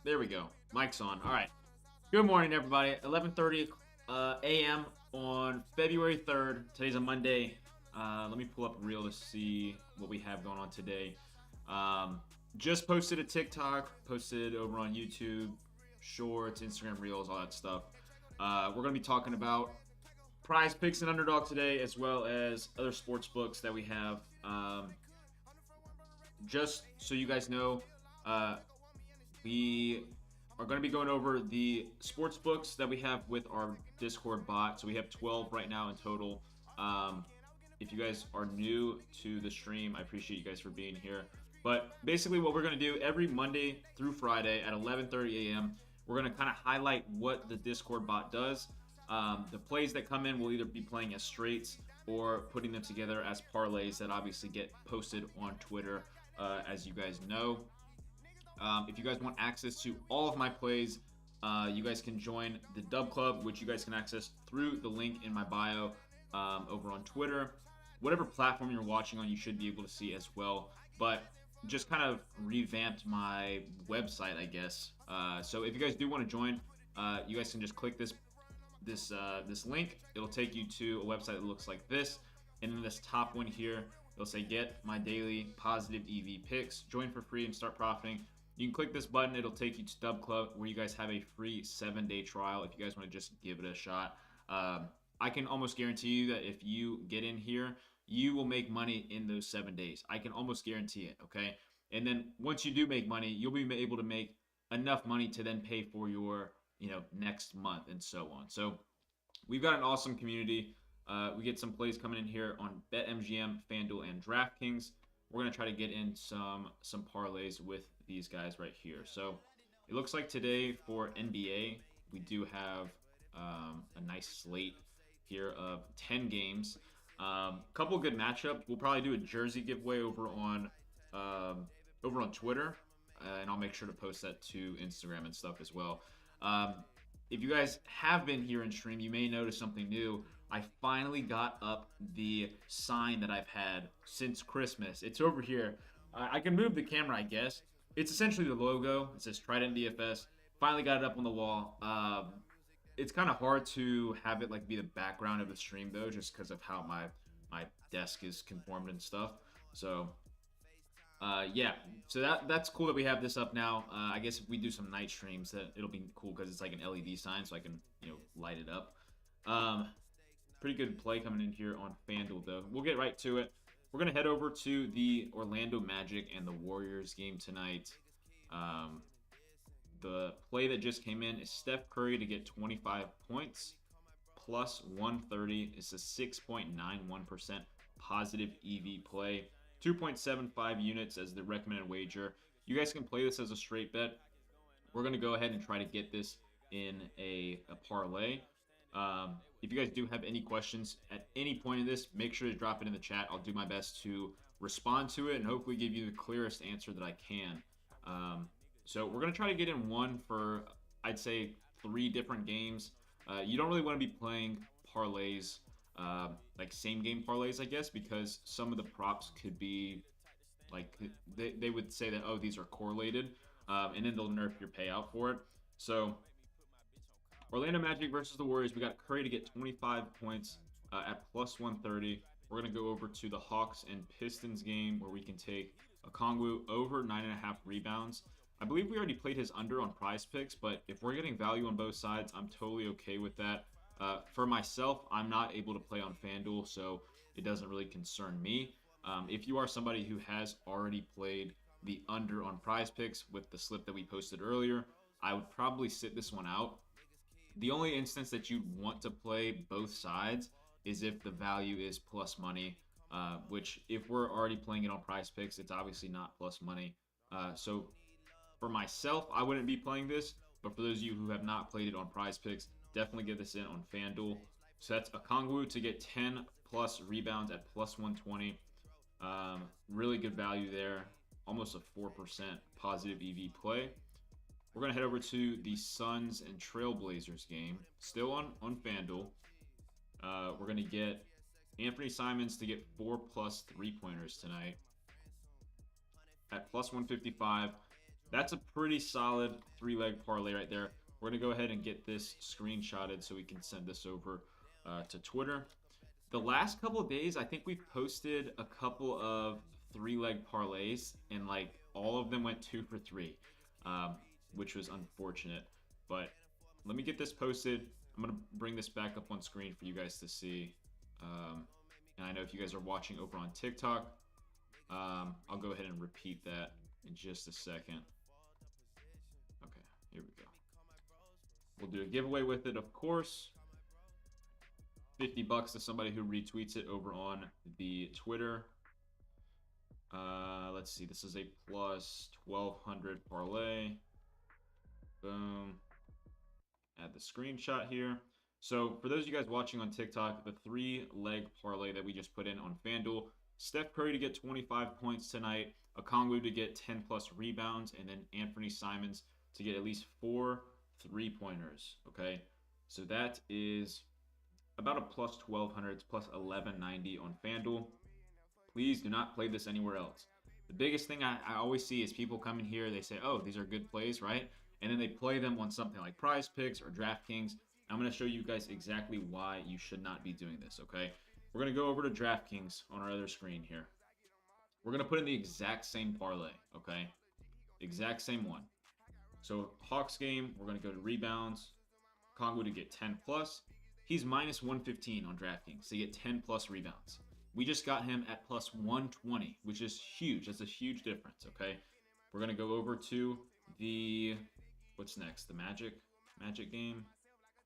There we go. Mic's on. All right. Good morning, everybody. 11:30 a.m. on February 3rd. Today's a Monday. Let me pull up Reel to see what we have going on today. Um, just posted a TikTok, posted over on YouTube, Shorts, Instagram Reels, all that stuff. We're going to be talking about Prize Picks and Underdog today, as well as other sports books that we have. Just so you guys know, uh, we are going to be going over the sports books that we have with our Discord bot. So we have 12 right now in total. If you guys are new to the stream, I appreciate you guys for being here. But basically, what we're going to do every Monday through Friday at 11:30 a.m., we're going to kind of highlight what the Discord bot does. The plays that come in will either be playing as straights or putting them together as parlays that obviously get posted on Twitter, as you guys know. If you guys want access to all of my plays, you guys can join the Dub Club, which you guys can access through the link in my bio over on Twitter. Whatever platform you're watching on, you should be able to see as well. But just kind of revamped my website, I guess. So if you guys do want to join, you guys can just click this link. It'll take you to a website that looks like this. And in this top one here, it'll say get my daily positive EV picks. Join for free and start profiting. You can click this button. It'll take you to Dub Club, where you guys have a free 7-day trial if you guys want to just give it a shot. I can almost guarantee you that if you get in here, you will make money in those 7 days. I can almost guarantee it, okay? And then once you do make money, you'll be able to make enough money to then pay for your, next month and so on. So we've got an awesome community. We get some plays coming in here on BetMGM, FanDuel, and DraftKings. We're going to try to get in some parlays with these guys right here. So it looks like today for NBA, we do have a nice slate here of 10 games. Couple good matchups. We'll probably do a jersey giveaway over on Twitter, and I'll make sure to post that to Instagram and stuff as well. If you guys have been here in stream, you may notice something new. I finally got up the sign that I've had since Christmas. It's over here. I can move the camera, I guess. It's essentially the logo. It says Trident DFS. Finally got it up on the wall. It's kind of hard to have it like be the background of the stream though, just because of how my desk is conformed and stuff. So yeah, so that's cool that we have this up now. I guess if we do some night streams, that it'll be cool because it's like an LED sign, so I can light it up. Pretty good play coming in here on FanDuel though. We'll get right to it. We're gonna head over to the Orlando Magic and the Warriors game tonight. The play that just came in is Steph Curry to get 25 points plus 130. It's a 6.91% positive EV play. 2.75 units as the recommended wager. You guys can play this as a straight bet. We're going to go ahead and try to get this in a parlay. If you guys do have any questions at any point in this, make sure to drop it in the chat. I'll do my best to respond to it and hopefully give you the clearest answer that I can. So we're going to try to get in one for, I'd say, 3 different games. You don't really want to be playing parlays, like same game parlays, I guess, because some of the props could be like they would say that, oh, these are correlated, and then they'll nerf your payout for it. So Orlando Magic versus the Warriors, we got Curry to get 25 points at plus 130. We're going to go over to the Hawks and Pistons game where we can take Okongwu over 9.5 rebounds. I believe we already played his under on Prize Picks, but if we're getting value on both sides, I'm totally okay with that. For myself, I'm not able to play on FanDuel, so it doesn't really concern me. If you are somebody who has already played the under on Prize Picks with the slip that we posted earlier, I would probably sit this one out. The only instance that you'd want to play both sides is if the value is plus money, which if we're already playing it on Prize Picks, it's obviously not plus money. So for myself, I wouldn't be playing this, but for those of you who have not played it on Prize Picks, definitely get this in on FanDuel. So that's Okongwu to get 10 plus rebounds at plus 120. Really good value there. Almost a 4% positive EV play. We're going to head over to the Suns and Trailblazers game. Still on FanDuel. We're going to get Anthony Simons to get 4+ 3-pointers tonight at plus 155. That's a pretty solid 3-leg parlay right there. We're going to go ahead and get this screenshotted so we can send this over to Twitter. The last couple of days, I think we've posted a couple of 3-leg parlays, and like all of them went 2 for 3, which was unfortunate. But let me get this posted. I'm going to bring this back up on screen for you guys to see. And I know if you guys are watching over on TikTok, I'll go ahead and repeat that in just a second. Okay, here we go. We'll do a giveaway with it, of course. $50 to somebody who retweets it over on the Twitter. Let's see. This is a plus 1,200 parlay. Boom. Add the screenshot here. So for those of you guys watching on TikTok, the 3-leg parlay that we just put in on FanDuel, Steph Curry to get 25 points tonight, Okongwu to get 10 plus rebounds, and then Anthony Simons to get at least 4 3-pointers. Okay, so that is about a plus 1,200. It's plus 1,190 on FanDuel. Please do not play this anywhere else. The biggest thing I always see is people come in here, they say, oh, these are good plays, right? And then they play them on something like Prize Picks or DraftKings. I'm going to show you guys exactly why you should not be doing this, okay? We're going to go over to DraftKings on our other screen here. We're going to put in the exact same parlay, okay? Exact same one. So Hawks game, we're going to go to rebounds. Okongwu to get 10 plus. He's minus 115 on DraftKings to get 10 plus rebounds. We just got him at plus 120, which is huge. That's a huge difference, okay? We're going to go over to the, what's next? The Magic game.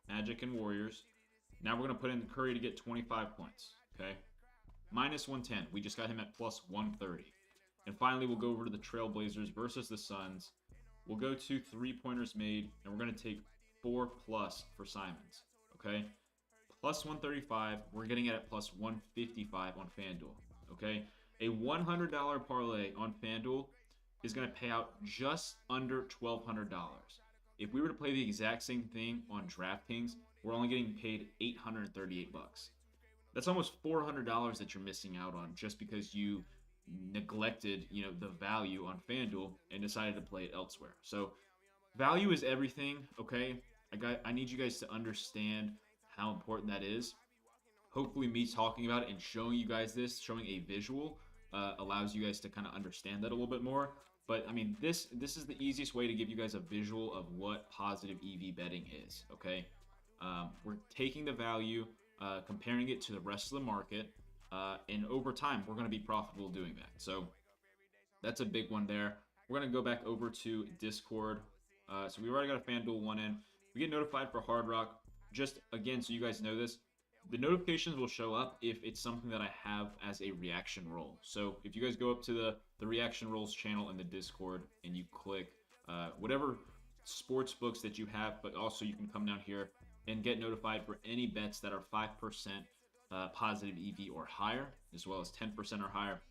Magic and Warriors. Now we're going to put in Curry to get 25 points, okay? Minus 110. We just got him at plus 130. And finally, we'll go over to the Trailblazers versus the Suns. We'll go to 3-pointers made, and we're going to take 4 plus for Simons, okay? Plus 135. We're getting it at plus 155 on FanDuel, okay? A $100 parlay on FanDuel is going to pay out just under $1,200. If we were to play the exact same thing on DraftKings, we're only getting paid $838. That's almost $400 that you're missing out on just because you neglected, the value on FanDuel and decided to play it elsewhere. So value is everything, okay? I need you guys to understand how important that is. Hopefully me talking about it and showing you guys this, showing a visual, allows you guys to kind of understand that a little bit more. But I mean, this is the easiest way to give you guys a visual of what positive EV betting is, okay? We're taking the value, comparing it to the rest of the market, and over time, we're going to be profitable doing that. So that's a big one there. We're going to go back over to Discord. So we already got a FanDuel one in. We get notified for Hard Rock. Just, again, so you guys know this, the notifications will show up if it's something that I have as a reaction roll. So if you guys go up to the reaction rolls channel in the Discord and you click whatever sports books that you have, but also you can come down here and get notified for any bets that are 5% positive EV or higher, as well as 10% or higher.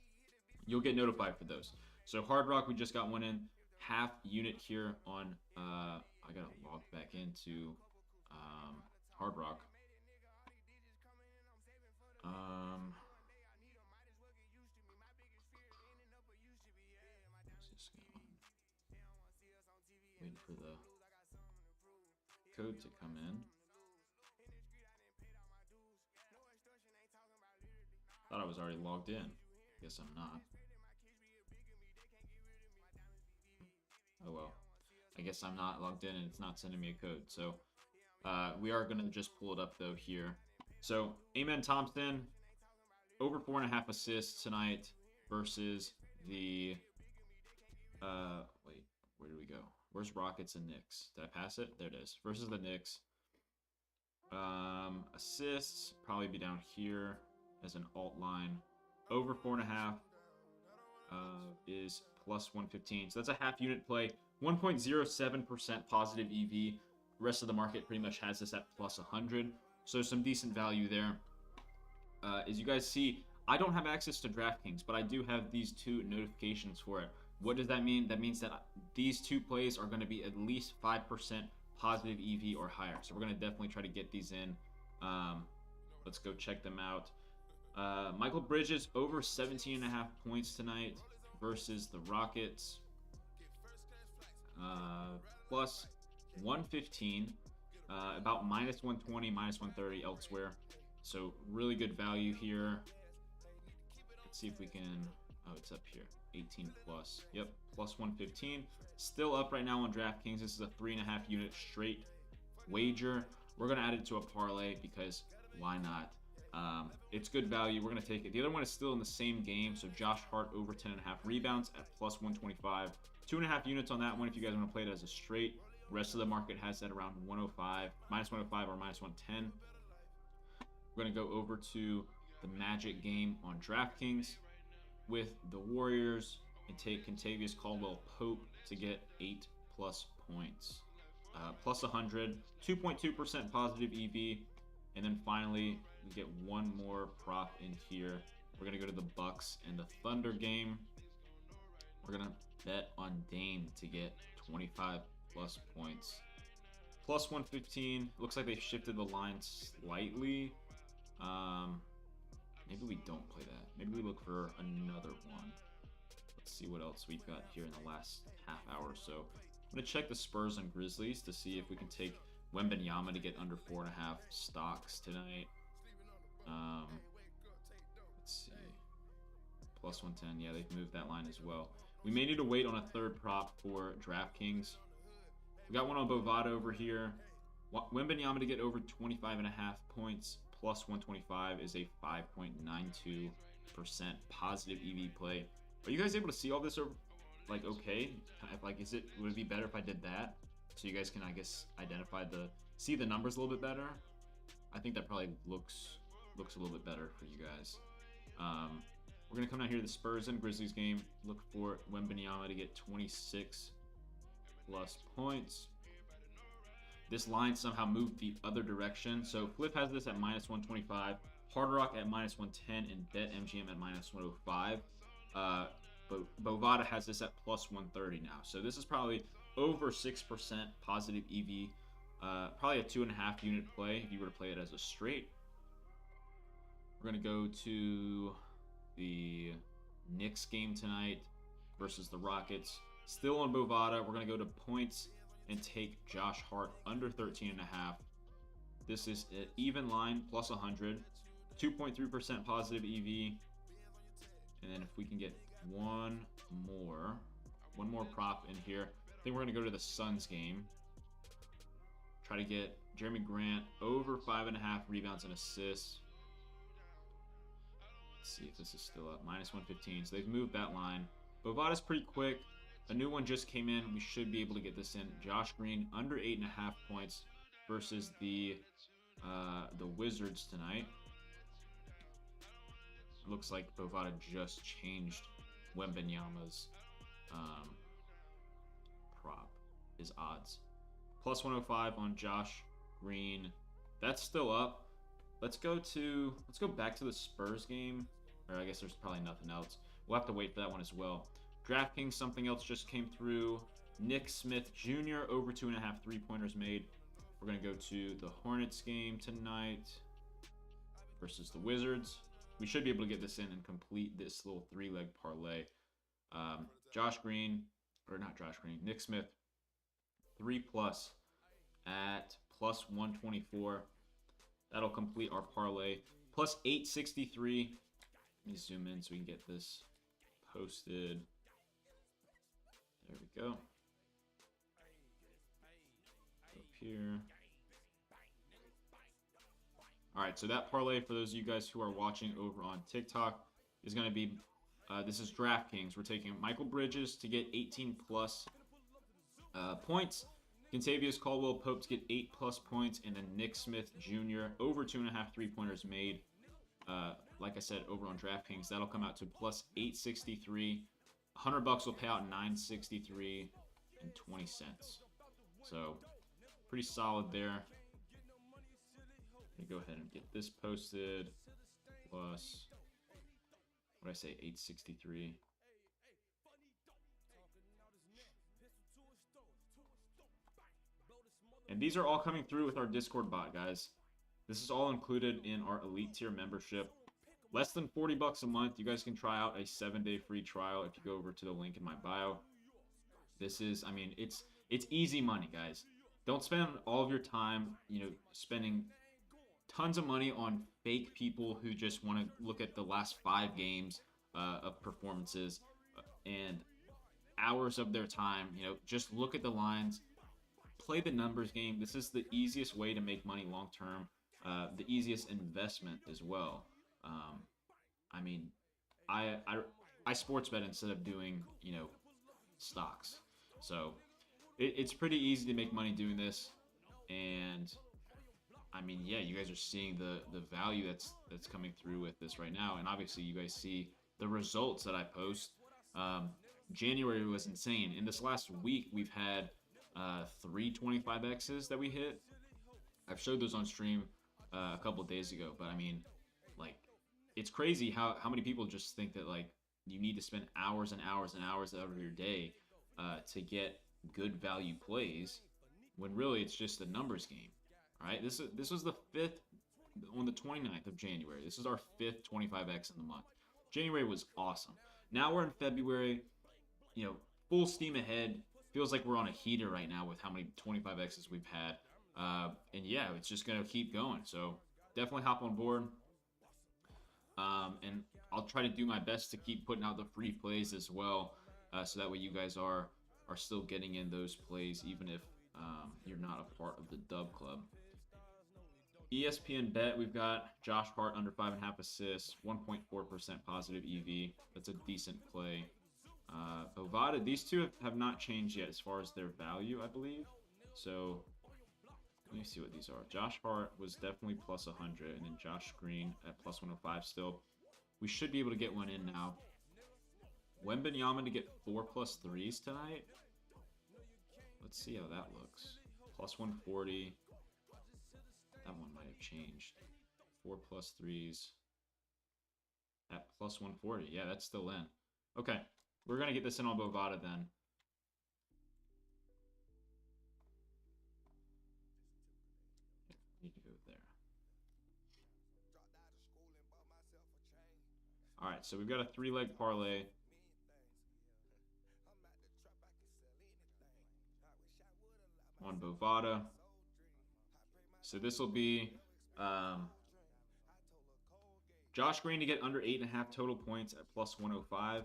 You'll get notified for those. So Hard Rock, we just got one in, half unit here on, I gotta log back into Hard Rock. Waiting for the code to come in. Thought I was already logged in. Guess I'm not. Oh well. I guess I'm not logged in and it's not sending me a code. So we are going to just pull it up though here. So Amen Thompson, over 4.5 assists tonight versus the, wait, where do we go? Where's Rockets and Knicks? Did I pass it? There it is. Versus the Knicks. Assists, probably be down here as an alt line. Over 4.5 is plus 115. So that's a half unit play. 1.07% positive EV. Rest of the market pretty much has this at plus 100. So some decent value there. As you guys see, I don't have access to DraftKings, but I do have these two notifications for it. What does that mean? That means that these two plays are going to be at least 5% positive EV or higher. So we're going to definitely try to get these in. Let's go check them out. Michael Bridges over 17.5 points tonight versus the Rockets. plus 115, about minus 120, minus 130 elsewhere. So really good value here. Let's see if we can, oh, it's up here, 18 plus. Yep, plus 115. Still up right now on DraftKings. This is a 3.5 unit straight wager. We're going to add it to a parlay because why not? It's good value. We're going to take it. The other one is still in the same game. So Josh Hart over 10.5 rebounds at plus 125. 2.5 units on that one if you guys want to play it as a straight. The rest of the market has that around 105, minus 105 or minus 110. We're going to go over to the Magic game on DraftKings with the Warriors and take Kentavious Caldwell-Pope to get 8+ points. Plus 100, 2.2% positive EV. And then finally, we get one more prop in here. We're going to go to the Bucks and the Thunder game. We're going to bet on Dame to get 25+ points. Plus 115. Looks like they shifted the line slightly. Maybe we don't play that. Maybe we look for another one. Let's see what else we've got here in the last half hour or so. I'm going to check the Spurs and Grizzlies to see if we can take Wembanyama to get under 4.5 stocks tonight. Let's see. Plus 110. Yeah, they've moved that line as well. We may need to wait on a third prop for DraftKings. We got one on Bovada over here. Wembanyama to get over 25.5 points plus 125 is a 5.92% positive EV play. Are you guys able to see all this? Like, okay, like, would it be better if I did that? So you guys can, I guess, see the numbers a little bit better. I think that probably looks a little bit better for you guys. We're gonna come down here to the Spurs and Grizzlies game. Look for Wembanyama to get 26+ points. This line somehow moved the other direction. So Flip has this at minus 125, Hard Rock at minus 110, and BetMGM at minus 105. But Bovada has this at plus 130 now. So this is probably over 6% positive EV. Probably a 2.5 unit play if you were to play it as a straight. We're going to go to the Knicks game tonight versus the Rockets. Still on Bovada. We're going to go to points and take Josh Hart under 13.5. This is an even line, plus 100. 2.3% positive EV. And then if we can get one more prop in here. I think we're going to go to the Suns game. Try to get Jeremy Grant over 5.5 rebounds and assists. Let's see if this is still up. Minus 115. So they've moved that line. Bovada's pretty quick. A new one just came in. We should be able to get this in. Josh Green under 8.5 points versus the Wizards tonight. Looks like Bovada just changed Wembanyama's prop, his odds. Plus 105 on Josh Green. That's still up. Let's go back to the Spurs game. Or I guess there's probably nothing else. We'll have to wait for that one as well. DraftKings, something else just came through. Nick Smith Jr. over 2.5 3-pointers made. We're going to go to the Hornets game tonight versus the Wizards. We should be able to get this in and complete this little 3-leg parlay. Nick Smith, 3+ at plus 124. That'll complete our parlay. Plus 863. Let me zoom in so we can get this posted. There we go. Up here. All right, so that parlay, for those of you guys who are watching over on TikTok, is going to be, this is DraftKings. We're taking Michael Bridges to get 18+ points. Kentavious Caldwell-Pope to get 8+ points. And then Nick Smith Jr. over 2.5 3-pointers made. Like I said, over on DraftKings. That'll come out to plus 863. $100 will pay out 963 and 20 cents. So, pretty solid there. Go ahead and get this posted. Plus, what did I say? 863. And these are all coming through with our Discord bot, guys. This is all included in our Elite Tier membership. Less than $40 a month. You guys can try out a 7-day free trial if you go over to the link in my bio. This is, I mean, it's easy money, guys. Don't spend all of your time, spending tons of money on fake people who just want to look at the last 5 games of performances and hours of their time. Just look at the lines, play the numbers game. This is the easiest way to make money long term, the easiest investment as well. Um, I mean, I sports bet instead of doing stocks, so it's pretty easy to make money doing this, and I mean, yeah, you guys are seeing the value that's coming through with this right now, and obviously you guys see the results that I post. Um, January was insane. In this last week, we've had 325x's that we hit. I've showed those on stream a couple of days ago, but I mean, like, it's crazy how many people just think that like you need to spend hours and hours and hours out of your day to get good value plays, when really it's just a numbers game. All right, this was the fifth on the 29th of January. This is our fifth 25x in the month. January was awesome. Now we're in February. You know, full steam ahead. Feels like we're on a heater right now with how many 25x's we've had. And yeah, it's just gonna keep going. So definitely hop on board. And I'll try to do my best to keep putting out the free plays as well, so that way you guys are still getting in those plays, even if you're not a part of the Dub Club. ESPN Bet, we've got Josh Hart under 5.5 assists, 1.4% positive EV. That's a decent play. Bovada, these two have not changed yet as far as their value, I believe. So let me see what these are. Josh Hart was definitely plus 100, and then Josh Green at plus 105 still. We should be able to get one in now. Wembanyama to get 4 plus 3s tonight. Let's see how that looks. Plus 140. That one might have changed. 4 plus 3s at plus 140. Yeah, that's still in. Okay, we're going to get this in on Bovada then. Need to go there. All right, so we've got a 3-leg parlay. On Bovada. So this will be Josh Green to get under 8.5 total points at plus 105.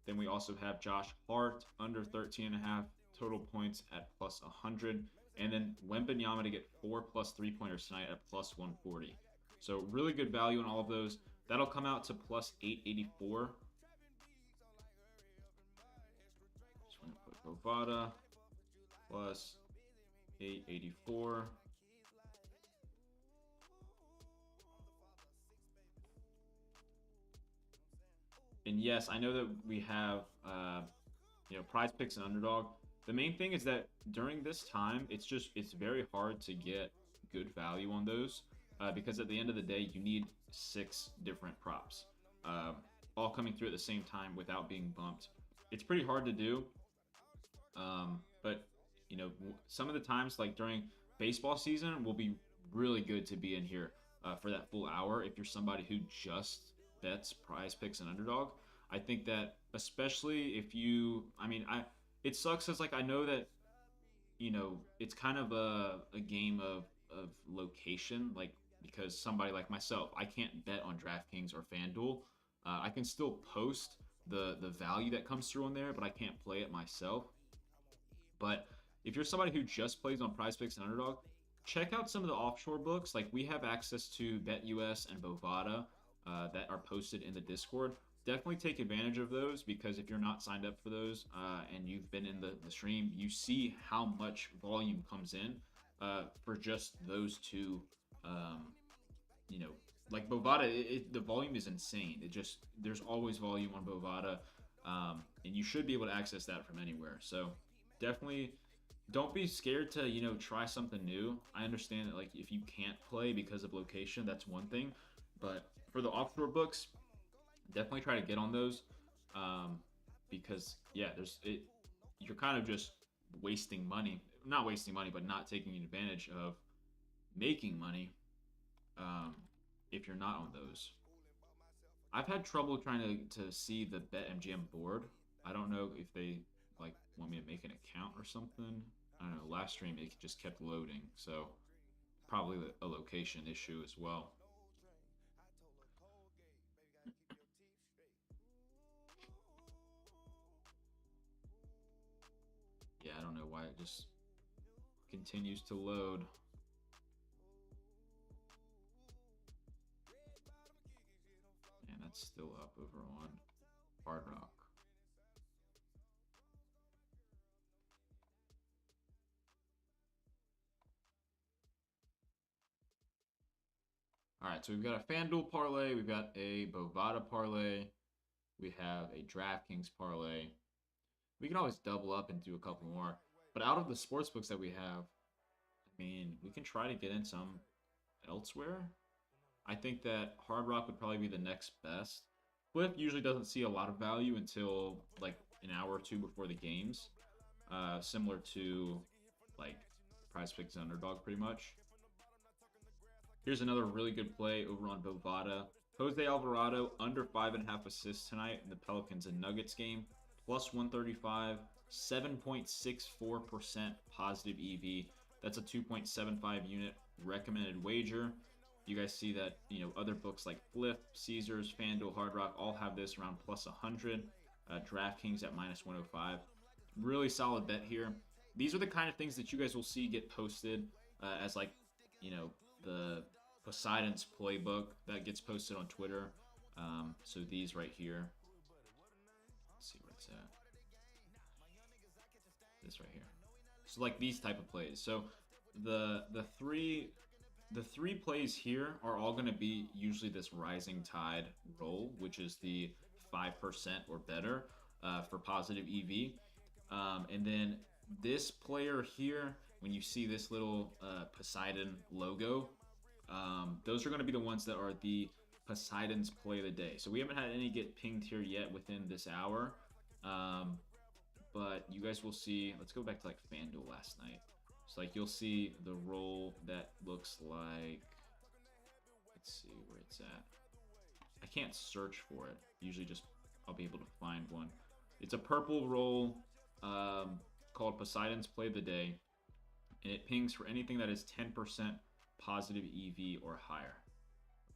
Then we also have Josh Hart under 13.5 total points at plus 100. And then Wembanyama to get 4 plus 3-pointers tonight at plus 140. So really good value in all of those. That'll come out to plus 884. Just want to put Bovada plus 884. And yes, I know that we have, Prize Picks and Underdog. The main thing is that during this time, it's very hard to get good value on those, because at the end of the day, you need 6 different props, all coming through at the same time without being bumped. It's pretty hard to do, but some of the times, like during baseball season, will be really good to be in here for that full hour if you're somebody who just bets Prize Picks and Underdog. I think that especially if it sucks because like I know that it's kind of a game of location, like because somebody like myself, I can't bet on DraftKings or FanDuel. I can still post the value that comes through on there, but I can't play it myself. But if you're somebody who just plays on Prize Picks and Underdog, check out some of the offshore books. Like we have access to BetUS and Bovada that are posted in the Discord. Definitely take advantage of those, because if you're not signed up for those and you've been in the stream, you see how much volume comes in for just those two. Like Bovada, the volume is insane. There's always volume on Bovada, and you should be able to access that from anywhere. So definitely don't be scared to try something new. I understand that like if you can't play because of location, that's one thing, but for the offshore books, definitely try to get on those, because yeah, you're kind of just wasting money, not wasting money, but not taking advantage of making money if you're not on those. I've had trouble trying to see the BetMGM board. I don't know if they like want me to make an account or something. I don't know. Last stream it just kept loading, so probably a location issue as well. Yeah, I don't know why it just continues to load. And that's still up over on Hard Rock. All right, so we've got a FanDuel parlay, we've got a Bovada parlay, we have a DraftKings parlay. We can always double up and do a couple more. But out of the sports books that we have, I mean, we can try to get in some elsewhere. I think that Hard Rock would probably be the next best. Cliff usually doesn't see a lot of value until like an hour or two before the games. Similar to like Prize Picks Underdog pretty much. Here's another really good play over on Bovada. Jose Alvarado under 5.5 assists tonight in the Pelicans and Nuggets game. Plus 135, 7.64% positive EV. That's a 2.75 unit recommended wager. You guys see that, you know, other books like Flip, Caesars, FanDuel, Hard Rock all have this around plus 100. DraftKings at minus 105. Really solid bet here. These are the kind of things that you guys will see get posted as like, you know, the Poseidon's playbook that gets posted on Twitter. So these right here. Let's see where it's at. This right here. So like these type of plays. So the three plays here are all going to be usually this rising tide roll, which is the 5% or better for positive EV. And then this player here, when you see this little Poseidon logo, those are going to be the ones that are the Poseidon's play of the day. So we haven't had any get pinged here yet within this hour. But you guys will see, let's go back to like FanDuel last night. So like you'll see the roll that looks like, let's see where it's at. I can't search for it. Usually just, I'll be able to find one. It's a purple roll called Poseidon's Play of the Day. And it pings for anything that is 10% positive EV or higher.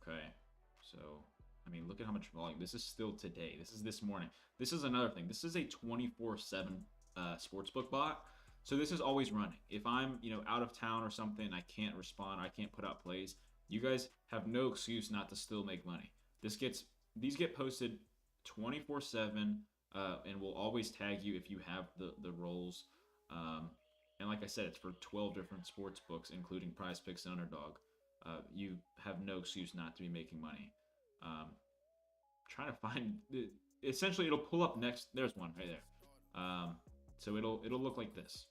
Okay, so I mean, look at how much volume. This is still today. This is this morning. This is another thing. This is a 24/7 sportsbook bot. So this is always running. If I'm, you know, out of town or something, I can't respond, I can't put out plays. You guys have no excuse not to still make money. These get posted 24/7, and we'll always tag you if you have the rolls. And like I said, it's for 12 different sports books, including Prize Picks and Underdog. You have no excuse not to be making money. Trying to find, essentially it'll pull up next. There's one right there. So it'll look like this.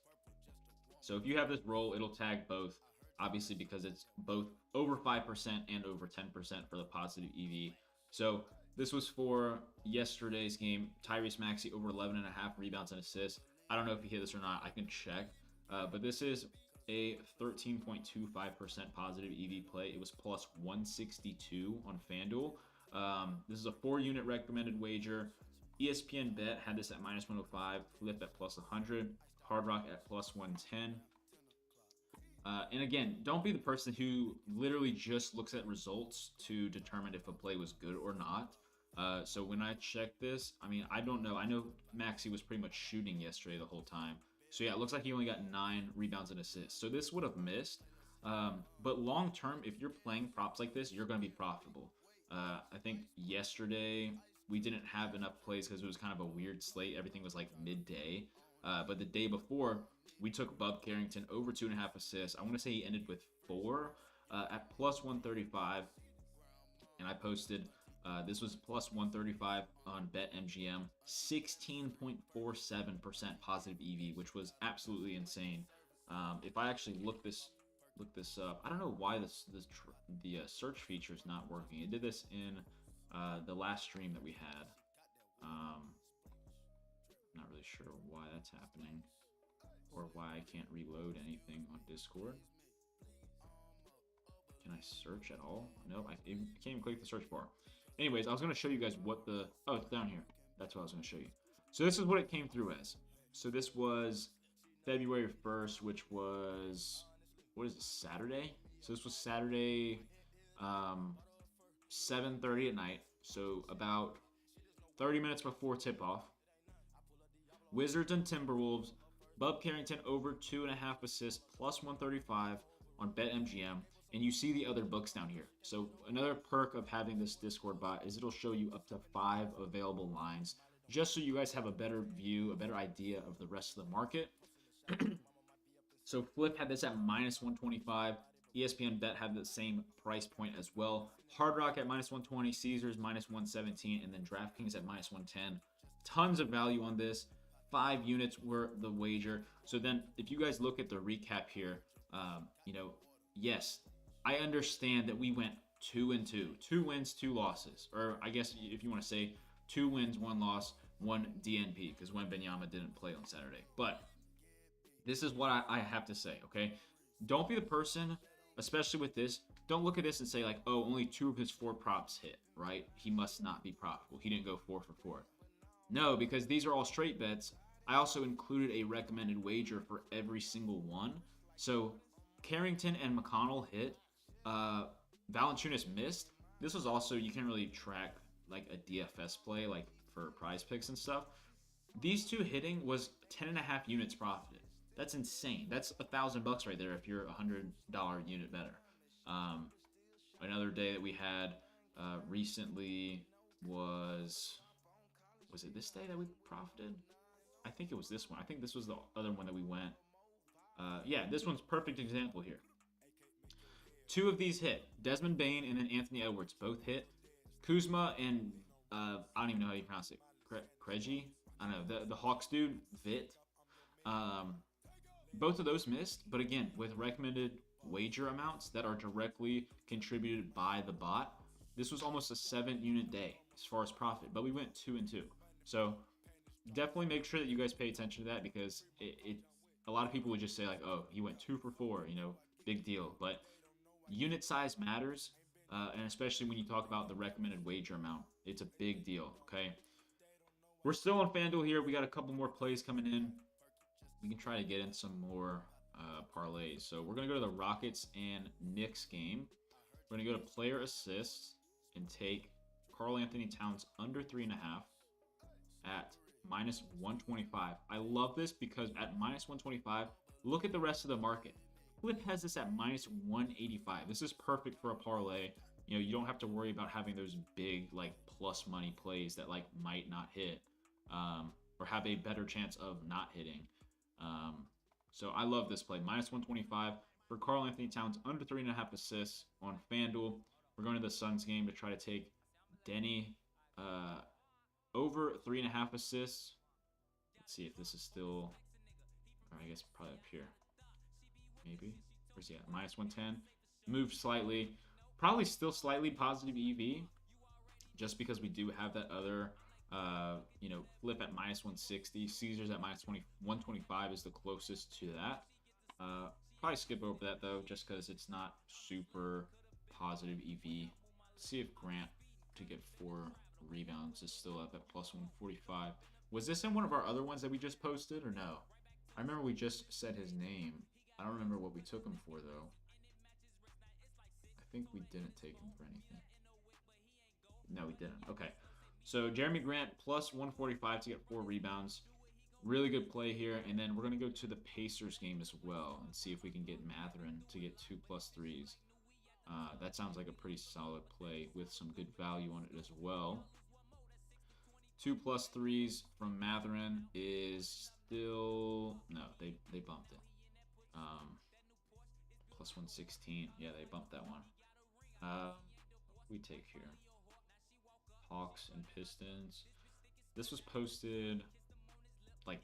So if you have this roll, it'll tag both, obviously because it's both over 5% and over 10% for the positive EV. So this was for yesterday's game. Tyrese Maxey over 11.5 rebounds and assists. I don't know if he hit this or not. I can check. But this is a 13.25% positive EV play. It was plus 162 on FanDuel. This is a 4-unit recommended wager. ESPN Bet had this at minus 105. Flip at plus 100. Hard Rock at plus 110. And again, don't be the person who literally just looks at results to determine if a play was good or not. So when I checked this, I mean, I don't know. I know Maxey was pretty much shooting yesterday the whole time. So yeah, it looks like he only got 9 rebounds and assists. So this would have missed. But long term, if you're playing props like this, you're going to be profitable. I think yesterday we didn't have enough plays because it was kind of a weird slate. Everything was like midday. But the day before, we took Bub Carrington over 2.5 assists. I want to say he ended with 4 at plus 135. And I posted, this was plus 135 on BetMGM. 16.47% positive EV, which was absolutely insane. If I actually look this up, I don't know why the search feature is not working. It did this in the last stream that we had. Not really sure why that's happening or why I can't reload anything on Discord. Can I search at all? Nope, I can't even click the search bar. Anyways, I was going to show you guys what the... Oh, it's down here. That's what I was going to show you. So this is what it came through as. So this was February 1st, which was, what is it, Saturday? So this was Saturday, um, 7:30 at night. So about 30 minutes before tip off. Wizards and Timberwolves. Bub Carrington over 2.5 assists plus 135 on BetMGM. And you see the other books down here. So another perk of having this Discord bot is it'll show you up to 5 available lines, just so you guys have a better view, a better idea of the rest of the market. So Flip had this at minus 125. ESPN Bet had the same price point as well. Hard Rock at minus 120, Caesars minus 117, and then DraftKings at minus 110. Tons of value on this. 5 units were the wager. So then if you guys look at the recap here, yes, I understand that we went 2-2. 2 wins, 2 losses. Or I guess if you want to say 2 wins, 1 loss, 1 DNP, because Wembanyama didn't play on Saturday. But this is what I have to say, okay? Don't be the person, especially with this, don't look at this and say like, oh, only 2 of his 4 props hit, right? He must not be profitable. He didn't go 4 for 4. No, because these are all straight bets. I also included a recommended wager for every single one. So Carrington and McConnell hit. Valanciunas missed. This was also, you can't really track like a DFS play like for prize picks and stuff. These 2 hitting was 10.5 units profited. That's insane. That's $1,000 right there if you're $100 unit better. Another day that we had recently was it this day that we profited? I think it was this one. I think this was the other one that we went. Yeah, this one's perfect example here. 2 of these hit. Desmond Bane and then Anthony Edwards both hit. Kuzma and I don't even know how you pronounce it. Krejci? I don't know. The Hawks dude, Vit. Both of those missed, but again, with recommended wager amounts that are directly contributed by the bot, this was almost a 7-unit day as far as profit, but we went 2-2. So definitely make sure that you guys pay attention to that, because a lot of people would just say like, oh, he went 2 for 4, big deal. But unit size matters, and especially when you talk about the recommended wager amount, it's a big deal, okay? We're still on FanDuel here. We got a couple more plays coming in. We can try to get in some more parlays. So we're going to go to the Rockets and Knicks game. We're going to go to player assists and take Karl Anthony Towns under 3.5 at minus 125. I love this because at minus 125, look at the rest of the market. Flip has this at minus 185. This is perfect for a parlay. You don't have to worry about having those big like plus money plays that like might not hit, or have a better chance of not hitting. So I love this play. Minus 125 for Karl Anthony Towns under 3.5 assists on FanDuel. We're going to the Suns game to try to take Denny over 3.5 assists. Let's see if this is still, or I guess probably up here. Maybe. Where's he at? Minus 110. Moved slightly. Probably still slightly positive EV, just because we do have that other Flip at minus 160. Caesars at minus 125 is the closest to that. Probably skip over that though, just because it's not super positive EV. Let's see if Grant to get 4 rebounds is still up at plus 145. Was this in one of our other ones that we just posted or no? I remember we just said his name. I don't remember what we took him for though. I think we didn't take him for anything. No, we didn't. Okay. So Jeremy Grant plus 145 to get 4 rebounds. Really good play here. And then we're going to go to the Pacers game as well and see if we can get Mathurin to get 2 plus 3s. That sounds like a pretty solid play with some good value on it as well. 2 plus 3s from Mathurin is still... No, they bumped it. Plus 116. Yeah, they bumped that one. We take here. Hawks and Pistons. This was posted like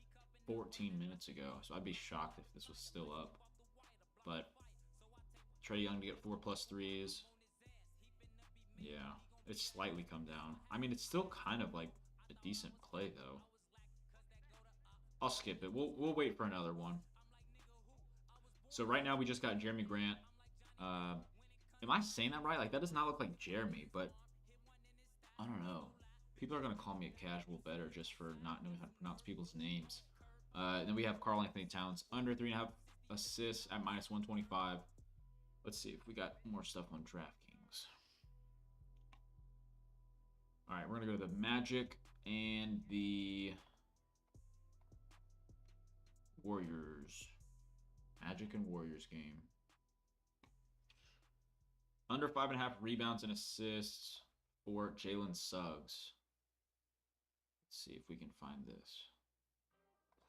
14 minutes ago, so I'd be shocked if this was still up. But Trae Young to get 4 plus 3s. Yeah, it's slightly come down. I mean, it's still kind of like a decent play though. I'll skip it. We'll wait for another one. So right now we just got Jeremy Grant. Am I saying that right? Like, that does not look like Jeremy, but I don't know. People are going to call me a casual bettor just for not knowing how to pronounce people's names. Then we have Karl Anthony Towns under 3.5 assists at -125. Let's see if we got more stuff on DraftKings. All right, we're going to go to the Magic and the Warriors. Magic and Warriors game. Under 5.5 rebounds and assists for Jalen Suggs. Let's see if we can find this.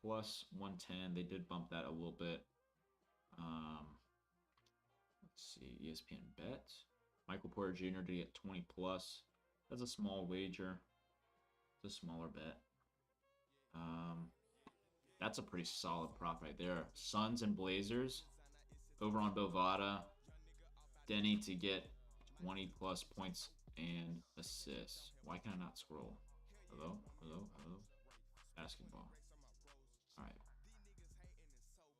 Plus 110. They did bump that a little bit. Let's see. ESPN bet. Michael Porter Jr. to get 20 plus. That's a small wager. It's a smaller bet. That's a pretty solid prop right there. Suns and Blazers over on Bovada. Denny to get 20 plus points and assists. Why can I not scroll? Hello? Hello? Hello? Basketball. All right.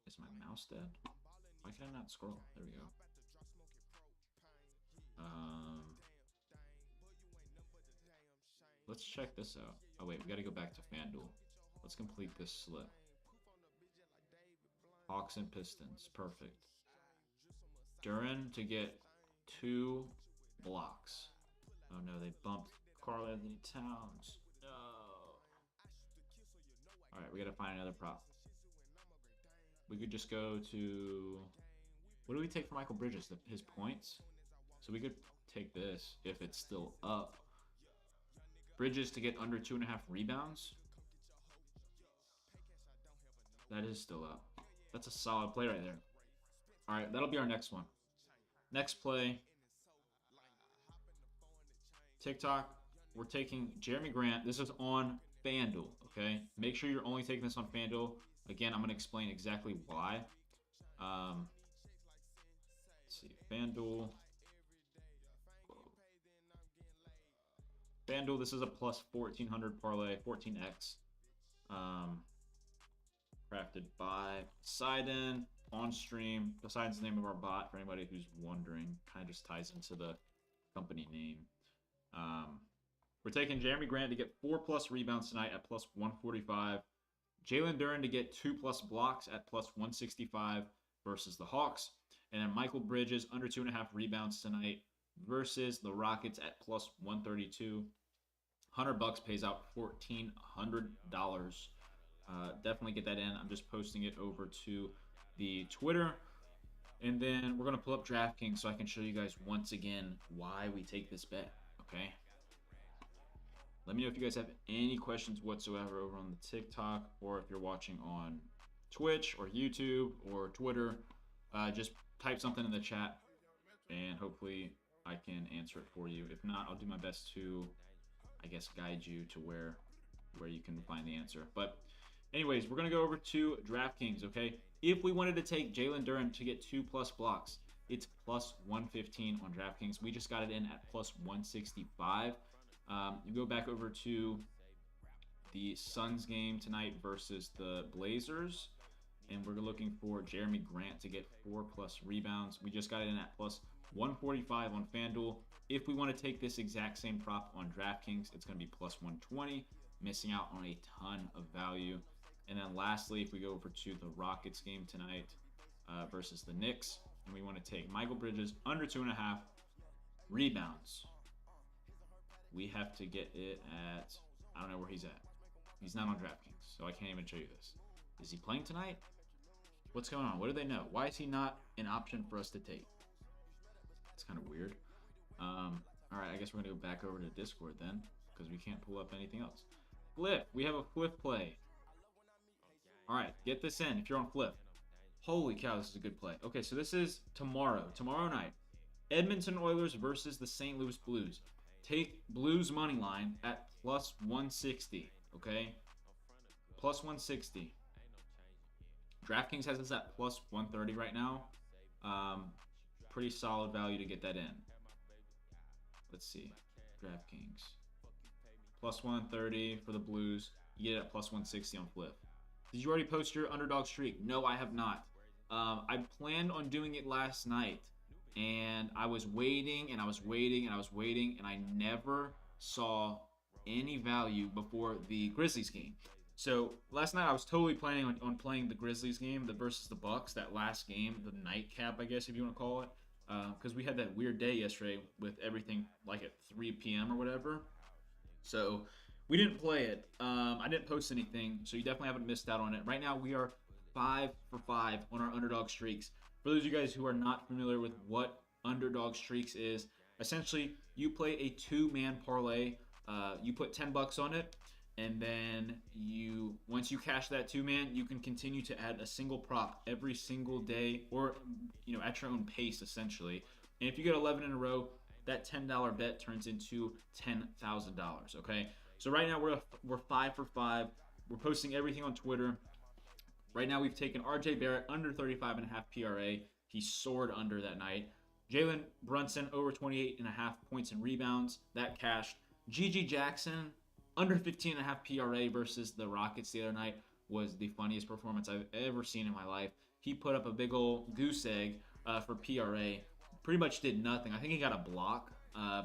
Is my mouse dead? Why can I not scroll? There we go. Let's check this out. Oh wait, we gotta go back to FanDuel. Let's complete this slip. Hawks and Pistons, perfect. Duren to get 2 blocks. Oh no, they bumped Karl Anthony Towns. No. All right, we gotta find another prop. We could just go to, what do we take for Michael Bridges? His points. So we could take this if it's still up. Bridges to get under 2.5 rebounds. That is still up. That's a solid play right there. All right, that'll be our next one. Next play. TikTok. We're taking Jeremy Grant. This is on FanDuel, okay? Make sure you're only taking this on FanDuel. Again, I'm going to explain exactly why. Let's see. FanDuel. FanDuel, this is a plus 1,400 parlay, 14x. Crafted by Poseidon on stream. Poseidon's the name of our bot for anybody who's wondering. Kind of just ties into the company name. We're taking Jeremy Grant to get 4 plus rebounds tonight at plus 145. Jalen Duren to get 2 plus blocks at plus 165 versus the Hawks. And then Michael Bridges under 2.5 rebounds tonight versus the Rockets at plus 132. $100 pays out $1,400. Definitely get that in. I'm just posting it over to the Twitter. And then we're going to pull up DraftKings so I can show you guys once again why we take this bet. Okay? Let me know if you guys have any questions whatsoever over on the TikTok, or if you're watching on Twitch or YouTube or Twitter. Just type something in the chat and hopefully I can answer it for you. If not, I'll do my best to, I guess, guide you to where you can find the answer. But anyways, we're going to go over to DraftKings, okay? If we wanted to take Jalen Duren to get 2 plus blocks, it's plus 115 on DraftKings. We just got it in at plus 165. You go back over to the Suns game tonight versus the Blazers, and we're looking for Jeremy Grant to get 4 plus rebounds. We just got it in at plus 145 on FanDuel. If we want to take this exact same prop on DraftKings, it's going to be plus 120, missing out on a ton of value. And then lastly, if we go over to the Rockets game tonight versus the Knicks, and we want to take Michael Bridges under 2.5 rebounds, we have to get it at, I don't know where he's at. He's not on DraftKings, so I can't even show you this. Is he playing tonight? What's going on? What do they know? Why is he not an option for us to take? It's kind of weird. All right, I guess we're going to go back over to Discord then, because we can't pull up anything else. Flip. We have a flip play. All right, get this in if you're on flip. Holy cow, this is a good play. Okay, so this is tomorrow night. Edmonton Oilers versus the St. Louis Blues. Take Blues money line at plus 160, okay? Plus 160. DraftKings has us at plus 130 right now. Pretty solid value to get that in. Let's see. DraftKings. Plus 130 for the Blues. You get it at plus 160 on flip. Did you already post your underdog streak? No, I have not. I planned on doing it last night, and I was waiting, and I was waiting, and I was waiting, and I never saw any value before the Grizzlies game. So last night I was totally planning on playing the Grizzlies game, the versus the Bucks, that last game, the nightcap, I guess if you want to call it, because we had that weird day yesterday with everything like at 3 p.m. or whatever. So we didn't play it. I didn't post anything, so you definitely haven't missed out on it. Right now we are 5 for 5 on our underdog streaks. For those of you guys who are not familiar with what underdog streaks is, essentially you play a two-man parlay. You put $10 on it, and then once you cash that two-man, you can continue to add a single prop every single day, or at your own pace essentially. And if you get 11 in a row, that $10 bet turns into $10,000. Okay, so right now we're 5 for 5. We're posting everything on Twitter. Right now we've taken RJ Barrett under 35.5 PRA. He soared under that night. Jalen Brunson over 28.5 points and rebounds. That cashed. GG Jackson under 15.5 PRA versus the Rockets the other night was the funniest performance I've ever seen in my life. He put up a big old goose egg for PRA. Pretty much did nothing. I think he got a block,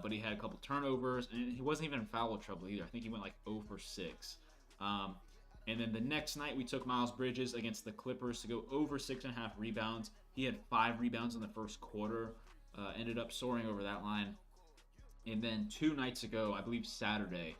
but he had a couple turnovers, and he wasn't even in foul trouble either. I think he went like 0 for 6. And then the next night, we took Miles Bridges against the Clippers to go over 6.5 rebounds. He had 5 rebounds in the first quarter, ended up soaring over that line. And then 2 nights ago, I believe Saturday,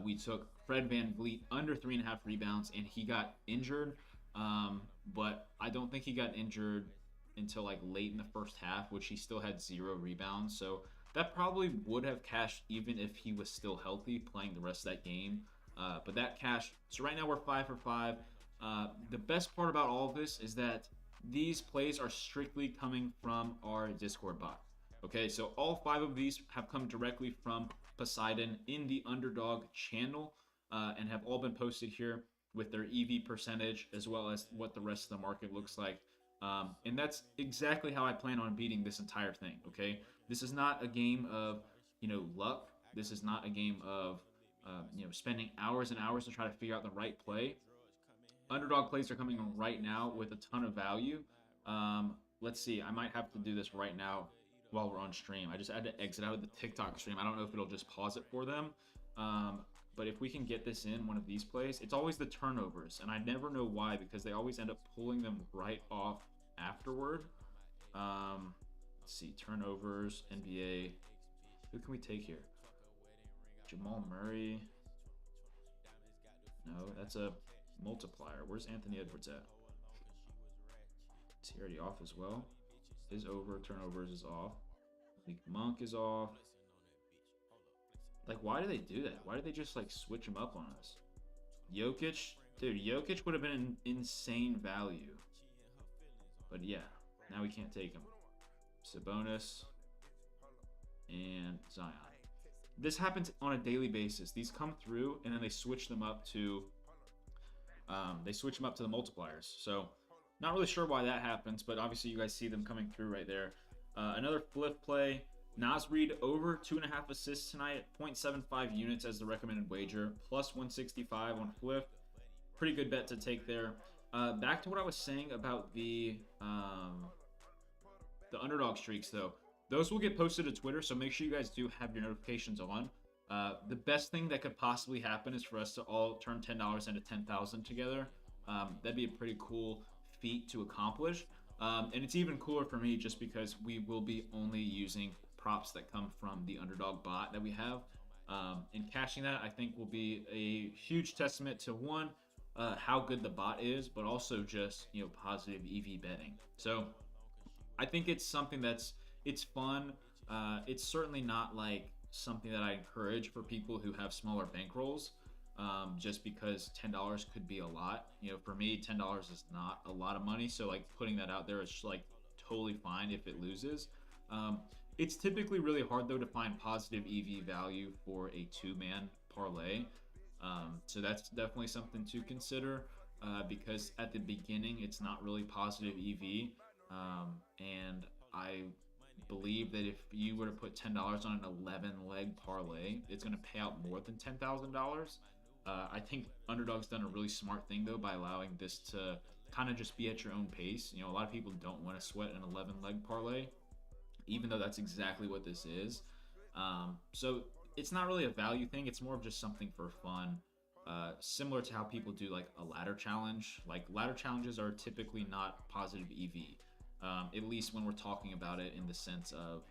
we took Fred VanVleet under 3.5 rebounds, and he got injured. But I don't think he got injured until like late in the first half, which he still had 0 rebounds. So that probably would have cashed even if he was still healthy playing the rest of that game. But that cashed. So right now we're 5 for 5. The best part about all of this is that these plays are strictly coming from our Discord bot. Okay, so all 5 of these have come directly from Poseidon in the Underdog channel, and have all been posted here with their EV percentage as well as what the rest of the market looks like. And that's exactly how I plan on beating this entire thing. Okay, this is not a game of luck. This is not a game of spending hours and hours to try to figure out the right play. Underdog plays are coming on right now with a ton of value. Let's see. I might have to do this right now while we're on stream. I just had to exit out of the TikTok stream. I don't know if it'll just pause it for them. But if we can get this in one of these plays, it's always the turnovers. And I never know why, because they always end up pulling them right off afterward. Let's see. Turnovers, NBA. Who can we take here? Jamal Murray. No, that's a multiplier. Where's Anthony Edwards at? Is he already off as well? His over turnovers is off. Malik Monk is off. Like, why do they do that? Why do they just like switch him up on us? Jokic, dude, Jokic would have been an insane value. But yeah, now we can't take him. Sabonis and Zion. This happens on a daily basis. These come through and then they switch them up to the multipliers. So not really sure why that happens, but obviously you guys see them coming through right there. Another flip play. Naz Reid over 2.5 assists tonight, 0.75 units as the recommended wager, plus 165 on flip. Pretty good bet to take there. Back to what I was saying about the underdog streaks though. Those will get posted to Twitter, so make sure you guys do have your notifications on. The best thing that could possibly happen is for us to all turn $10 into $10,000 together. That'd be a pretty cool feat to accomplish. And it's even cooler for me just because we will be only using props that come from the Underdog bot that we have. And cashing that, I think, will be a huge testament to one, how good the bot is, but also just positive EV betting. So I think it's something it's fun. It's certainly not like something that I encourage for people who have smaller bankrolls, just because $10 could be a lot. For me, $10 is not a lot of money, so like putting that out there is like totally fine if it loses. It's typically really hard though to find positive EV value for a two-man parlay, so that's definitely something to consider, because at the beginning it's not really positive EV, and I believe that if you were to put $10 on an 11-leg parlay, it's going to pay out more than $10,000. I think Underdog's done a really smart thing though by allowing this to kind of just be at your own pace. A lot of people don't want to sweat an 11-leg parlay, even though that's exactly what this is. So it's not really a value thing. It's more of just something for fun. similar to how people do like a ladder challenge. Like ladder challenges are typically not positive EV, at least when we're talking about it in the sense of,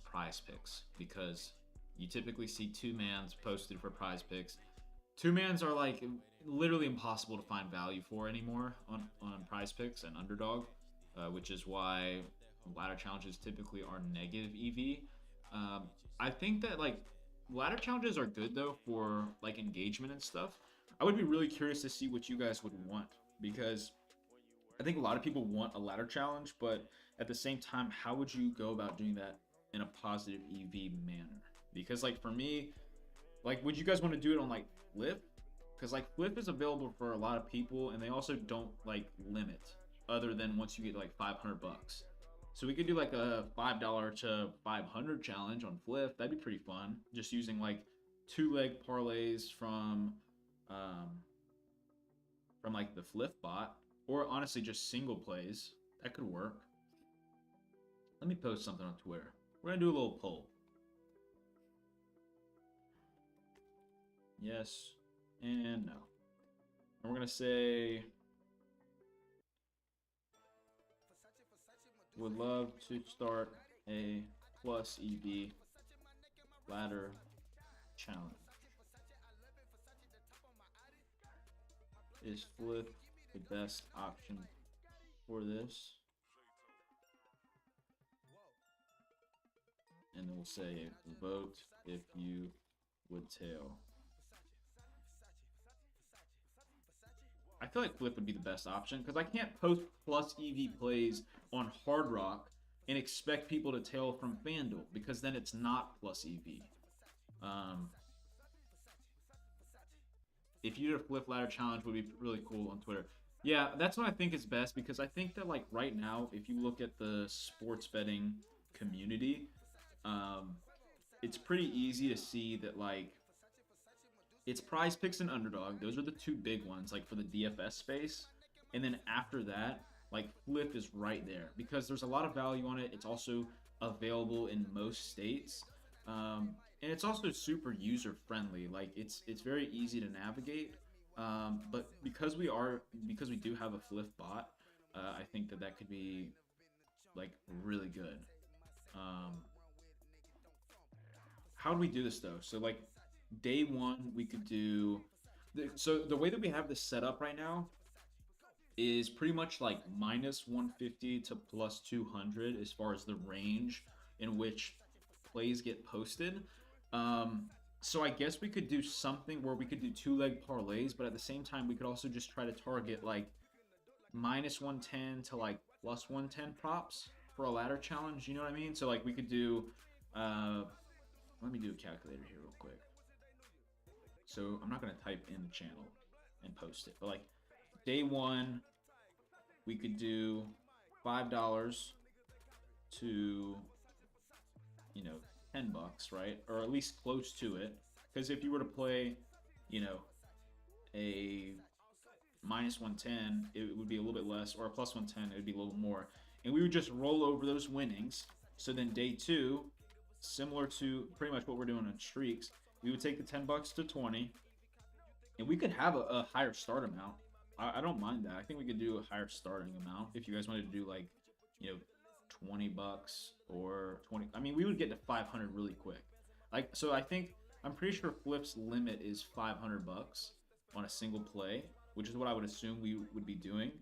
prize picks, because you typically see two mans posted for prize picks. Two mans are like literally impossible to find value for anymore on prize picks and underdog, which is why ladder challenges typically are negative EV. I think that like ladder challenges are good though for like engagement and stuff. I would be really curious to see what you guys would want, because I think a lot of people want a ladder challenge, but at the same time, how would you go about doing that in a positive EV manner? Because like for me, like would you guys want to do it on like Flip? Because like Flip is available for a lot of people, and they also don't like limit other than once you get like 500 bucks. So we could do like a $5 to 500 challenge on Flip. That'd be pretty fun. Just using like two leg parlays from like the Flip bot, or honestly just single plays. That could work. Let me post something on Twitter. We're gonna do a little poll. Yes and no. And we're gonna say would love to start a plus EV ladder challenge. Is Flip the best option for this? And then we'll say vote if you would tail. I feel like Flip would be the best option because I can't post plus EV plays on Hard Rock and expect people to tail from FanDuel, because then it's not plus EV. If you did a Flip ladder challenge, would be really cool on Twitter. Yeah, that's what I think is best, because I think that like right now, if you look at the sports betting community, it's pretty easy to see that like it's prize picks and underdog. Those are the two big ones, like for the DFS space. And then after that, like Flip is right there because there's a lot of value on it. It's also available in most states. And it's also super user friendly. Like it's very easy to navigate. But because we do have a Flip bot, I think that could be like really good. How do we do this though? So like day one, we could do. So the way that we have this set up right now is pretty much like minus 150 to plus 200 as far as the range in which plays get posted. So I guess we could do something where we could do two leg parlays, but at the same time we could also just try to target like minus 110 to like plus 110 props for a ladder challenge. You know what I mean? So like we could do. Let me do a calculator here real quick. So I'm not gonna type in the channel and post it, but like day one, we could do $5 to $10, right? Or at least close to it. Because if you were to play, a minus 110, it would be a little bit less, or a plus 110, it would be a little more. And we would just roll over those winnings. So then day two, similar to pretty much what we're doing on streaks, we would take the $10 to 20, and we could have a higher start amount. I don't mind that. I think we could do a higher starting amount if you guys wanted to do like, $20 or 20. I mean, we would get to 500 really quick. Like, so I'm pretty sure Flip's limit is $500 on a single play, which is what I would assume we would be doing.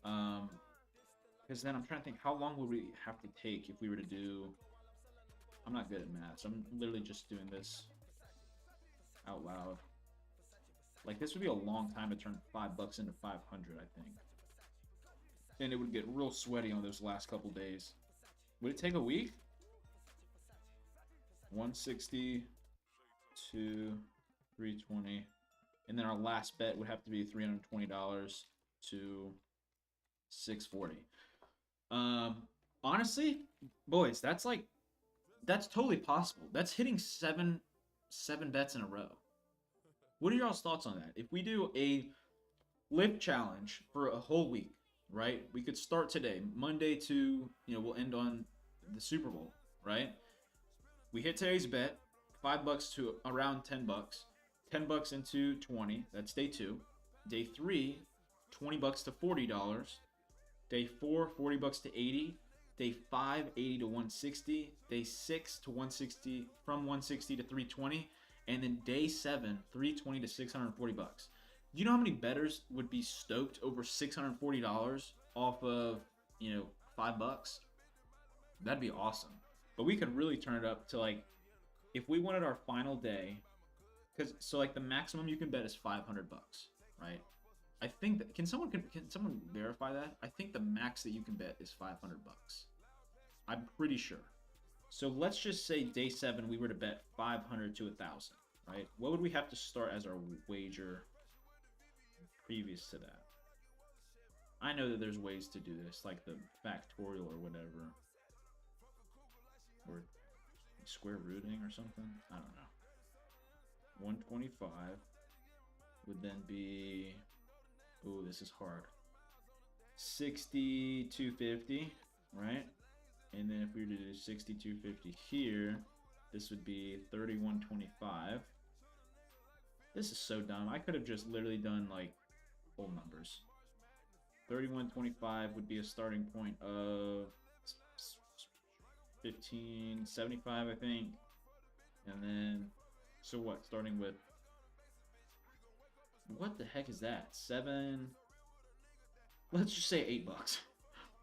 Because then I'm trying to think, how long would we have to take if we were to do? I'm not good at math, so I'm literally just doing this out loud. Like, this would be a long time to turn $5 into 500, I think. And it would get real sweaty on those last couple days. Would it take a week? 160 to 320. And then our last bet would have to be $320 to 640. Honestly, boys, that's totally possible. That's hitting seven bets in a row. What are y'all's thoughts on that? If we do a lift challenge for a whole week, right? We could start today, Monday to, we'll end on the Super Bowl, right? We hit today's bet, $5 to around $10. $10 into 20. That's day 2. Day 3, $20 to $40. Day 4, $40 to 80. Day 5, 80 to 160. Day 6 to 160, from 160 to 320. And then day 7, 320 to $640. Do you know how many bettors would be stoked over $640 off of, $5? That'd be awesome. But we could really turn it up to, like, if we wanted our final day, like the maximum you can bet is $500, right? I think that can someone verify that? I think the max that you can bet is $500. I'm pretty sure. So let's just say day 7 we were to bet 500 to 1,000, right? What would we have to start as our wager previous to that? I know that there's ways to do this, like the factorial or whatever, or square rooting or something. I don't know. 125 would then be, ooh, this is hard. 6250, right? And then if we were to do 6250 here, this would be 3125. This is so dumb. I could have just literally done like whole numbers. 3125 would be a starting point of 1575, I think. And then, so what? Starting with, what the heck is that? 7. Let's just say $8.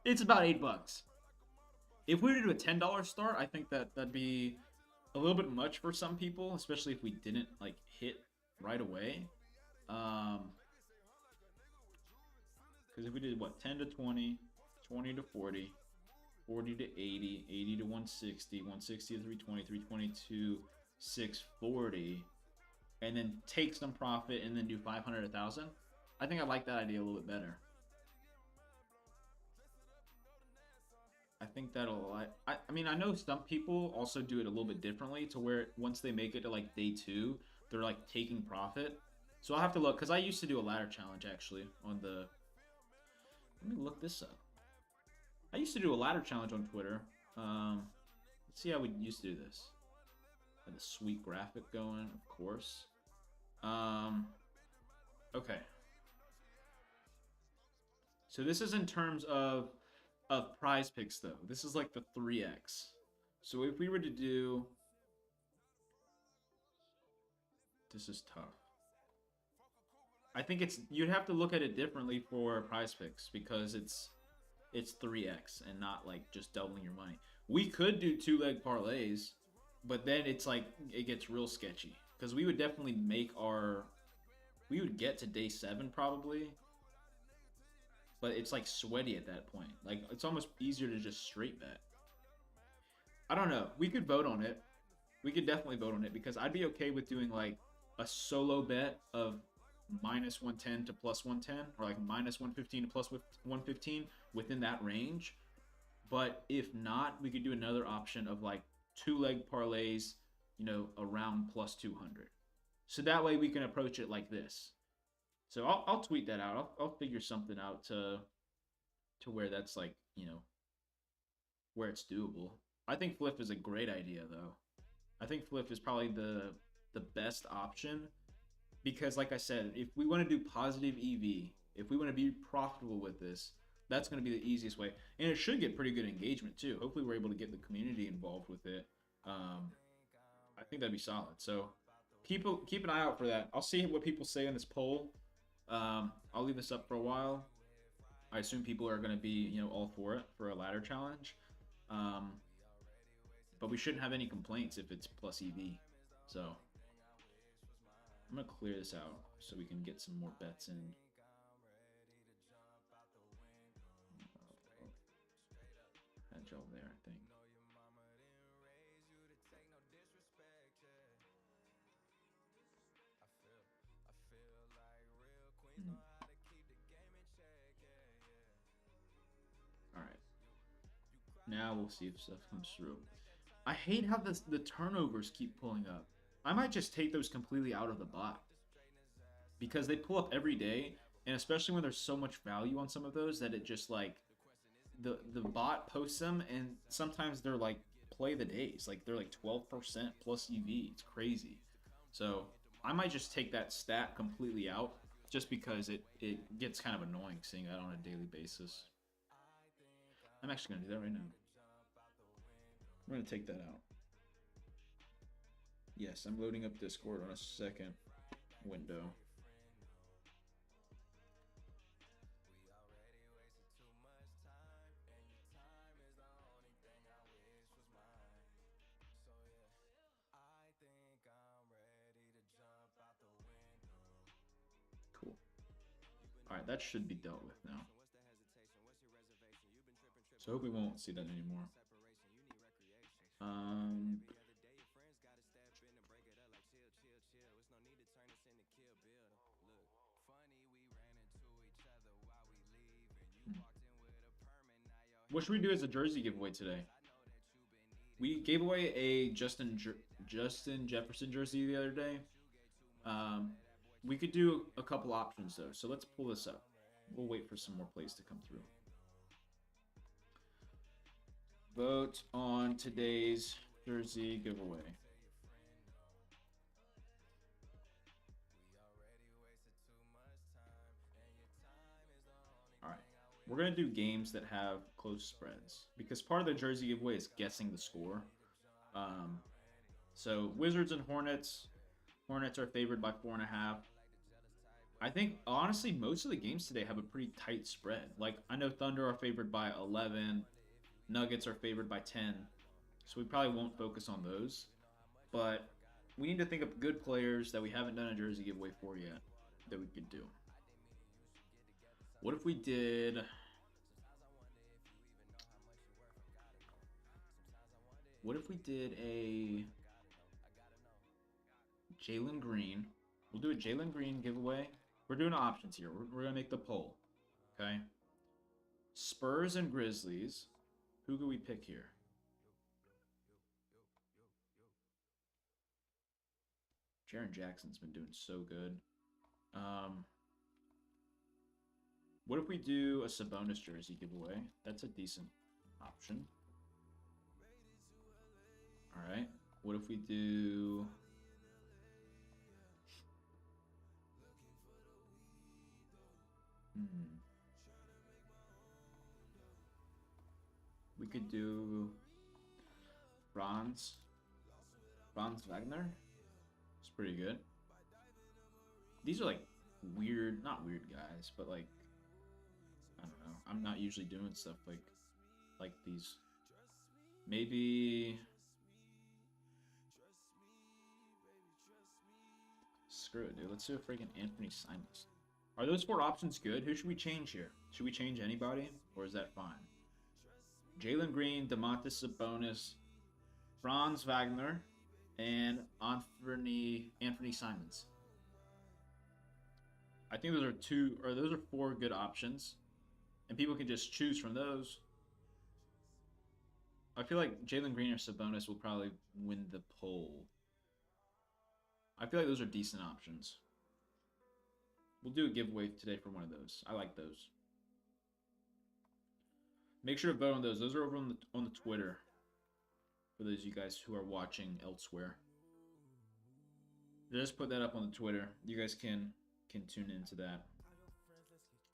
It's about $8. If we were to do a $10 start, I think that'd be a little bit much for some people, especially if we didn't like hit right away. Because if we did what, 10 to 20, 20 to 40, 40 to 80, 80 to 160, 160 to 320, 320 to 640, and then take some profit and then do 500, 1,000. I think I like that idea a little bit better. I think that'll, I mean, I know some people also do it a little bit differently to where once they make it to like day 2, they're like taking profit. So I'll have to look, because I used to do a ladder challenge actually on the, let me look this up. I used to do a ladder challenge on Twitter. Let's see how we used to do this. Had a sweet graphic going, of course. Okay. So this is in terms of prize picks though. This is like the 3x. So if we were to do, this is tough. I think you'd have to look at it differently for prize picks because it's 3x and not like just doubling your money. We could do 2-leg parlays, but then it's like it gets real sketchy because we would definitely we would get to day 7 probably, but it's like sweaty at that point. Like it's almost easier to just straight bet. I don't know. We could vote on it. We could definitely vote on it because I'd be okay with doing like a solo bet of minus 110 to plus 110, or like minus 115 to plus 115 within that range. But if not, we could do another option of like 2-leg parlays, around plus 200. So that way we can approach it like this. So I'll tweet that out. I'll figure something out to where that's like, where it's doable. I think Flip is a great idea though. I think Flip is probably the best option. Because like I said, if we want to do positive EV, if we want to be profitable with this, that's going to be the easiest way. And it should get pretty good engagement too. Hopefully we're able to get the community involved with it. I think that'd be solid. So keep an eye out for that. I'll see what people say on this poll. I'll leave this up for a while. I assume people are going to be, all for it for a ladder challenge. But we shouldn't have any complaints if it's plus EV. So I'm going to clear this out so we can get some more bets in. Had y'all there, I think. All right. Now we'll see if stuff comes through. I hate how the turnovers keep pulling up. I might just take those completely out of the bot because they pull up every day, and especially when there's so much value on some of those that it just like the bot posts them, and sometimes they're like play the days, like they're like 12% plus EV. It's crazy. So I might just take that stat completely out just because it gets kind of annoying seeing that on a daily basis. I'm actually going to do that right now. I'm going to take that out. Yes, I'm loading up Discord on a second window. Cool. All right, that should be dealt with now. So I hope we won't see that anymore. What should we do as a jersey giveaway today? We gave away a Justin Jefferson jersey the other day. We could do a couple options though, so let's pull this up. We'll wait for some more plays to come through. Vote on today's jersey giveaway. All right, we're gonna do games that have close spreads because part of the jersey giveaway is guessing the score. So Wizards and Hornets. Hornets are favored by 4.5. I think honestly most of the games today have a pretty tight spread. Like I know Thunder are favored by 11. Nuggets are favored by 10. So we probably won't focus on those. But we need to think of good players that we haven't done a jersey giveaway for yet that we could do. What if we did... What if we did a Jalen Green? We'll do a Jalen Green giveaway. We're doing options here. We're going to make the poll. Okay? Spurs and Grizzlies. Who could we pick here? Jaren Jackson's been doing so good. What if we do a Sabonis jersey giveaway? That's a decent option. All right. What if we do... We could do Franz Wagner. It's pretty good. These are like weird, not weird guys, but like, I don't know. I'm not usually doing stuff like these. Maybe screw it, dude. Let's do a freaking Anthony Simons. Are those 4 options good? Who should we change here? Should we change anybody, or is that fine? Jalen Green, Domantas Sabonis, Franz Wagner, and Anthony Simons. I think those are 4 good options, and people can just choose from those. I feel like Jalen Green or Sabonis will probably win the poll. I feel like those are decent options. We'll do a giveaway today for one of those. I like those. Make sure to vote on those. Those are over on the Twitter. For those of you guys who are watching elsewhere. Just put that up on the Twitter. You guys can tune into that.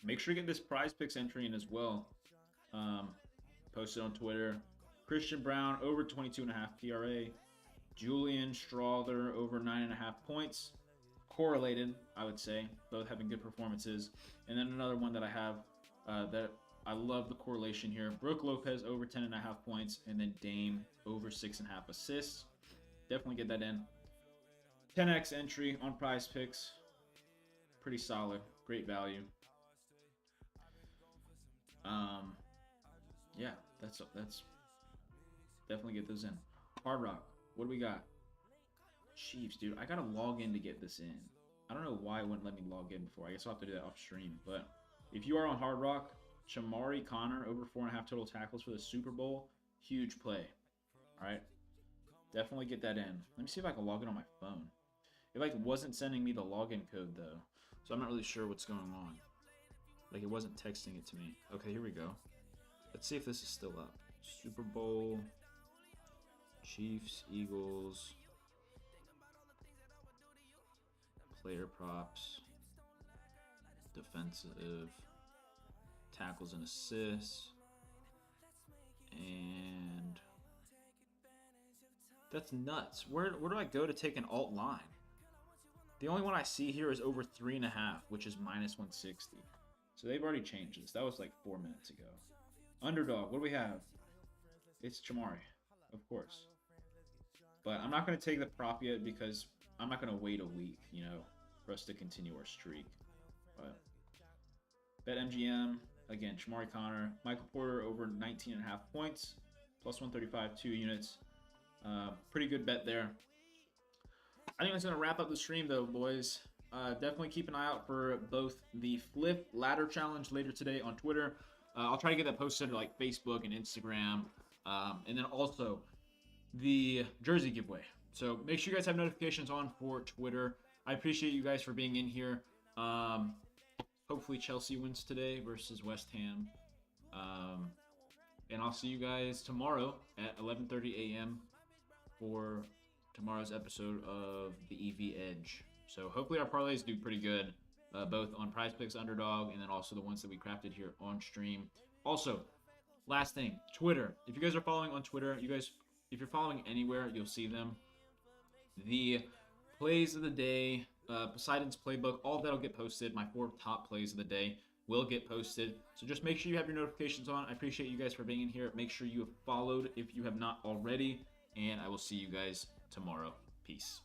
Make sure to get this Prize Picks entry in as well. Post it on Twitter. Christian Braun over 22.5 PRA. Julian Strawther over 9.5 points. Correlated, I would say. Both having good performances. And then another one that I have that I love the correlation here. Brook Lopez over 10.5 points. And then Dame over 6.5 assists. Definitely get that in. 10x entry on Prize Picks. Pretty solid. Great value. Yeah, that's definitely get those in. Hard Rock. What do we got? Chiefs, dude. I gotta log in to get this in. I don't know why it wouldn't let me log in before. I guess I'll have to do that off stream. But if you are on Hard Rock, Shamari Connor over 4.5 total tackles for the Super Bowl. Huge play. All right. Definitely get that in. Let me see if I can log in on my phone. It like wasn't sending me the login code though. So I'm not really sure what's going on. Like it wasn't texting it to me. Okay, here we go. Let's see if this is still up. Super Bowl, Chiefs, Eagles. player props, defensive, tackles and assists, and that's nuts. Where do I go to take an alt line? The only one I see here is over 3.5, which is minus 160. So they've already changed this. That was like 4 minutes ago. Underdog, what do we have? It's Chamari, of course. But I'm not going to take the prop yet because I'm not going to wait a week, you know, for us to continue our streak. But BetMGM, again, Chamari Connor, Michael Porter over 19.5 points, plus 135, 2 units. Pretty good bet there. I think that's going to wrap up the stream, though, boys. Definitely keep an eye out for both the Flip Ladder Challenge later today on Twitter. I'll try to get that posted to like Facebook and Instagram. And then also the jersey giveaway. So make sure you guys have notifications on for Twitter. I appreciate you guys for being in here. Hopefully Chelsea wins today versus West Ham. And I'll see you guys tomorrow at 11:30 a.m. for tomorrow's episode of the EV Edge. So hopefully our parlays do pretty good, both on PrizePicks, Underdog, and then also the ones that we crafted here on stream. Also, last thing, Twitter. If you guys are following on Twitter, if you're following anywhere, you'll see them. The plays of the day, Poseidon's playbook, all of that will get posted. My 4 top plays of the day will get posted. So just make sure you have your notifications on. I appreciate you guys for being in here. Make sure you have followed if you have not already. And I will see you guys tomorrow. Peace.